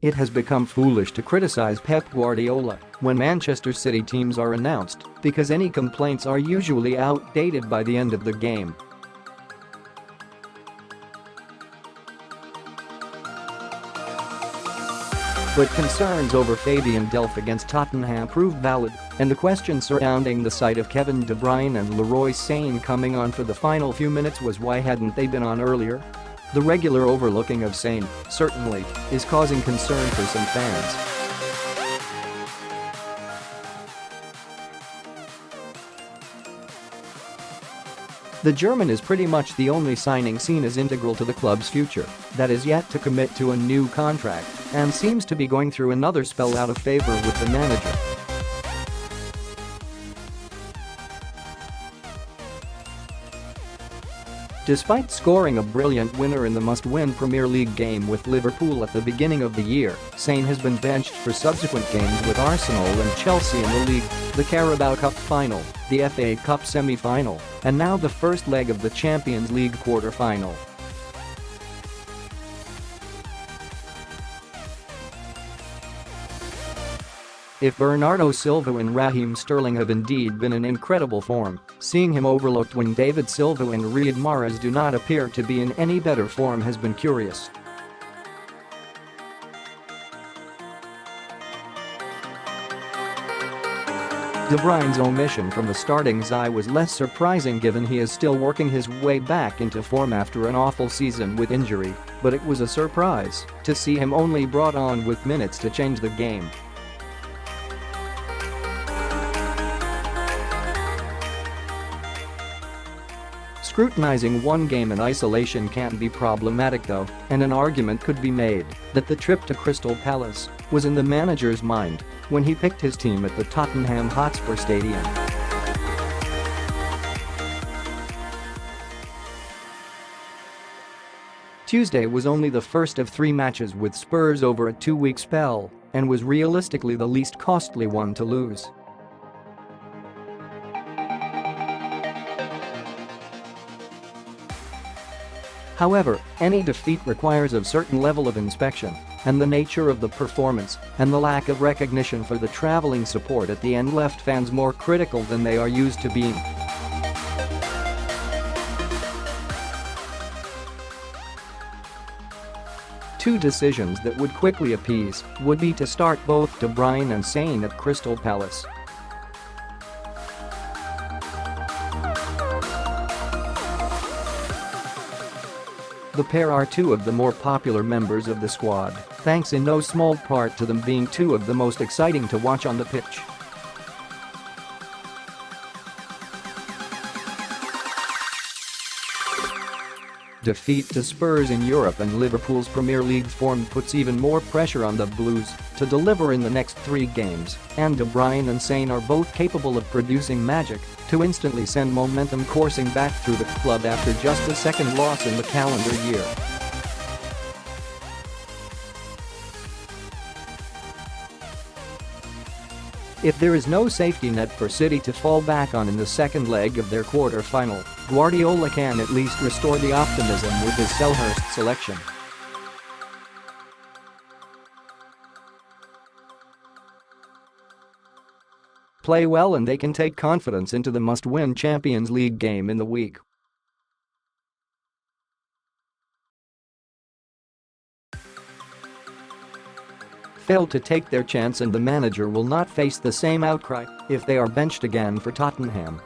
It has become foolish to criticize Pep Guardiola when Manchester City teams are announced because any complaints are usually outdated by the end of the game. But concerns over Fabian Delph against Tottenham proved valid, and the question surrounding the sight of Kevin De Bruyne and Leroy Sane coming on for the final few minutes was why hadn't they been on earlier? The regular overlooking of Sane, certainly, is causing concern for some fans. The German is pretty much the only signing seen as integral to the club's future that is yet to commit to a new contract and seems to be going through another spell out of favour with the manager. Despite scoring a brilliant winner in the must-win Premier League game with Liverpool at the beginning of the year, Sane has been benched for subsequent games with Arsenal and Chelsea in the league, the Carabao Cup final, the FA Cup semi-final, and now the first leg of the Champions League quarter-final. If Bernardo, Silva and Raheem Sterling have indeed been in incredible form, seeing him overlooked when David Silva and Riyad Mahrez do not appear to be in any better form has been curious. De Bruyne's omission from the starting side was less surprising given he is still working his way back into form after an awful season with injury, but it was a surprise to see him only brought on with minutes to change the game. Scrutinising one game in isolation can be problematic though, and an argument could be made that the trip to Crystal Palace was in the manager's mind when he picked his team at the Tottenham Hotspur Stadium. Tuesday was only the first of 3 matches with Spurs over a 2-week spell and was realistically the least costly one to lose. However, any defeat requires a certain level of inspection, and the nature of the performance and the lack of recognition for the travelling support at the end left fans more critical than they are used to being. Two decisions that would quickly appease would be to start both De Bruyne and Sane at Crystal Palace. The pair are 2 of the more popular members of the squad, thanks in no small part to them being 2 of the most exciting to watch on the pitch. Defeat to Spurs in Europe and Liverpool's Premier League form puts even more pressure on the Blues to deliver in the next 3 games, and De Bruyne and Sane are both capable of producing magic to instantly send momentum coursing back through the club after just the second loss in the calendar year. If there is no safety net for City to fall back on in the second leg of their quarter-final, Guardiola can at least restore the optimism with his Selhurst selection. Play well and they can take confidence into the must-win Champions League game in the week. Fail to take their chance and the manager will not face the same outcry if they are benched again for Tottenham.